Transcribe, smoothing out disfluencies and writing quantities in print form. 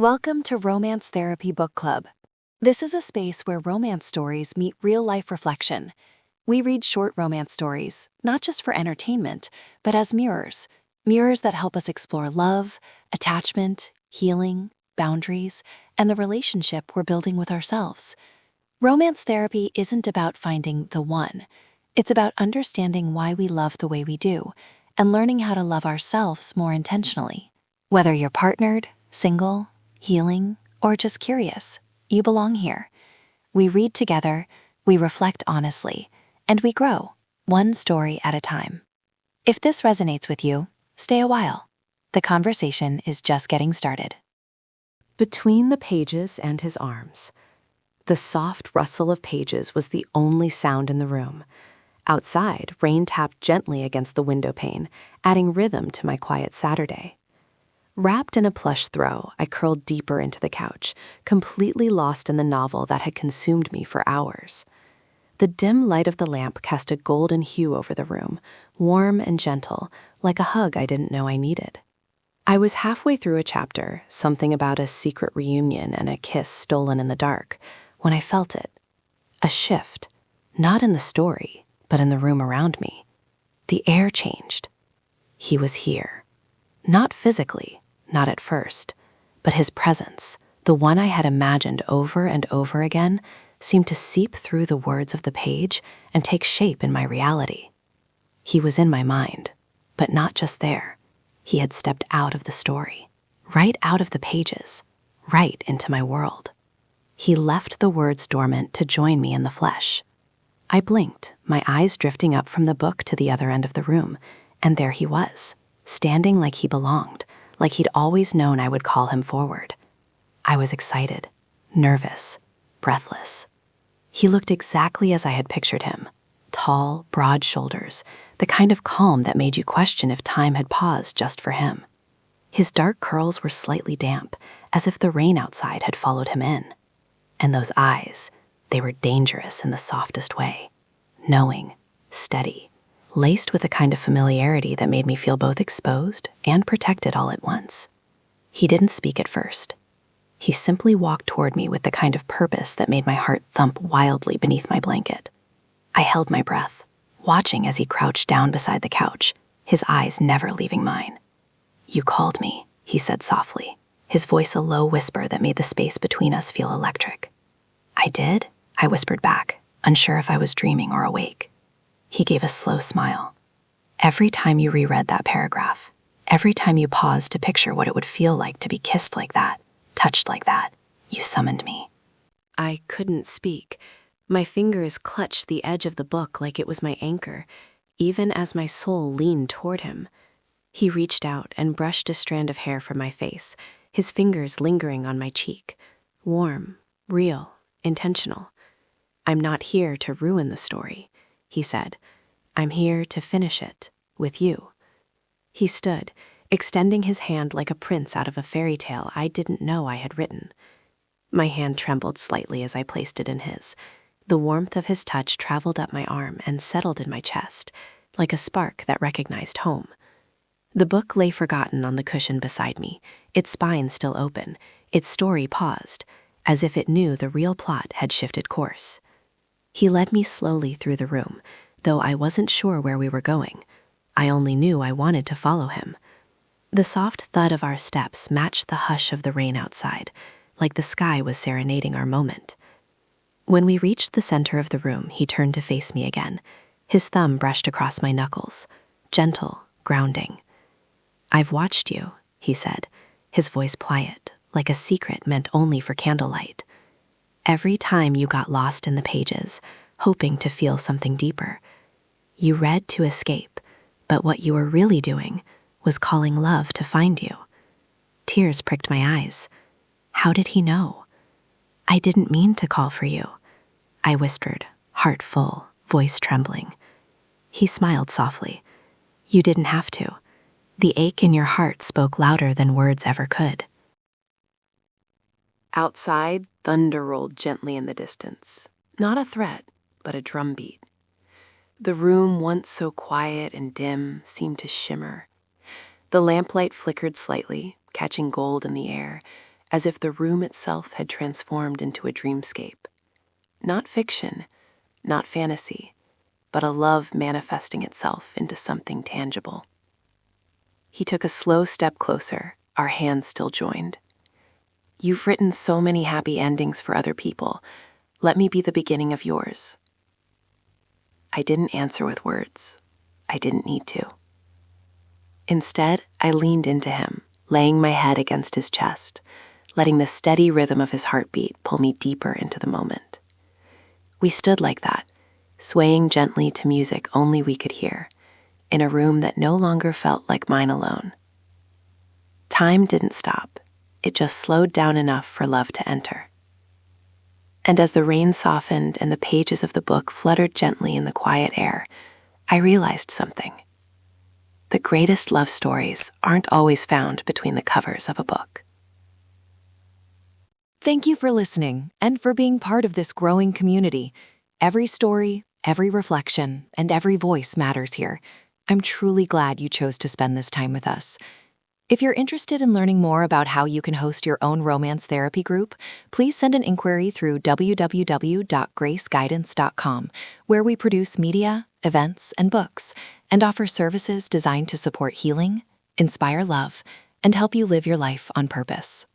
Welcome to Romance Therapy Book Club. This is a space where romance stories meet real-life reflection. We read short romance stories, not just for entertainment, but as mirrors. Mirrors that help us explore love, attachment, healing, boundaries, and the relationship we're building with ourselves. Romance therapy isn't about finding the one. It's about understanding why we love the way we do, and learning how to love ourselves more intentionally. Whether you're partnered, single, healing, or just curious, you belong here. We read together, we reflect honestly, and we grow, one story at a time. If this resonates with you, stay a while. The conversation is just getting started. Between the pages and his arms. The soft rustle of pages was the only sound in the room. Outside, rain tapped gently against the window pane, adding rhythm to my quiet Saturday. Wrapped in a plush throw, I curled deeper into the couch, completely lost in the novel that had consumed me for hours. The dim light of the lamp cast a golden hue over the room, warm and gentle, like a hug I didn't know I needed. I was halfway through a chapter, something about a secret reunion and a kiss stolen in the dark, when I felt it. A shift, not in the story, but in the room around me. The air changed. He was here. Not physically, not at first, but his presence, the one I had imagined over and over again, seemed to seep through the words of the page and take shape in my reality. He was in my mind, but not just there. He had stepped out of the story, right out of the pages, right into my world. He left the words dormant to join me in the flesh. I blinked, my eyes drifting up from the book to the other end of the room, and there he was, standing like he belonged, like he'd always known I would call him forward. I was excited, nervous, breathless. He looked exactly as I had pictured him. Tall, broad shoulders, the kind of calm that made you question if time had paused just for him. His dark curls were slightly damp, as if the rain outside had followed him in. And those eyes, they were dangerous in the softest way. Knowing, steady, laced with a kind of familiarity that made me feel both exposed and protected all at once. He didn't speak at first. He simply walked toward me with the kind of purpose that made my heart thump wildly beneath my blanket. I held my breath, watching as he crouched down beside the couch, his eyes never leaving mine. "You called me," he said softly, his voice a low whisper that made the space between us feel electric. "I did?" I whispered back, unsure if I was dreaming or awake. He gave a slow smile. "Every time you reread that paragraph, every time you paused to picture what it would feel like to be kissed like that, touched like that, you summoned me." I couldn't speak. My fingers clutched the edge of the book like it was my anchor, even as my soul leaned toward him. He reached out and brushed a strand of hair from my face, his fingers lingering on my cheek. Warm, real, intentional. "I'm not here to ruin the story," he said. "I'm here to finish it, with you." He stood, extending his hand like a prince out of a fairy tale I didn't know I had written. My hand trembled slightly as I placed it in his. The warmth of his touch traveled up my arm and settled in my chest, like a spark that recognized home. The book lay forgotten on the cushion beside me, its spine still open, its story paused, as if it knew the real plot had shifted course. He led me slowly through the room, though I wasn't sure where we were going. I only knew I wanted to follow him. The soft thud of our steps matched the hush of the rain outside, like the sky was serenading our moment. When we reached the center of the room, he turned to face me again. His thumb brushed across my knuckles, gentle, grounding. "I've watched you," he said, his voice quiet, like a secret meant only for candlelight. "Every time you got lost in the pages, hoping to feel something deeper. You read to escape, but what you were really doing was calling love to find you." Tears pricked my eyes. How did he know? "I didn't mean to call for you," I whispered, heart full, voice trembling. He smiled softly. "You didn't have to. The ache in your heart spoke louder than words ever could." Outside, thunder rolled gently in the distance. Not a threat, but a drumbeat. The room, once so quiet and dim, seemed to shimmer. The lamplight flickered slightly, catching gold in the air, as if the room itself had transformed into a dreamscape. Not fiction, not fantasy, but a love manifesting itself into something tangible. He took a slow step closer, our hands still joined. "You've written so many happy endings for other people. Let me be the beginning of yours." I didn't answer with words. I didn't need to. Instead, I leaned into him, laying my head against his chest, letting the steady rhythm of his heartbeat pull me deeper into the moment. We stood like that, swaying gently to music only we could hear, in a room that no longer felt like mine alone. Time didn't stop. It just slowed down enough for love to enter. And as the rain softened and the pages of the book fluttered gently in the quiet air, I realized something. The greatest love stories aren't always found between the covers of a book. Thank you for listening and for being part of this growing community. Every story, every reflection, and every voice matters here. I'm truly glad you chose to spend this time with us. If you're interested in learning more about how you can host your own romance therapy group, please send an inquiry through www.graceguidance.com, where we produce media, events, and books, and offer services designed to support healing, inspire love, and help you live your life on purpose.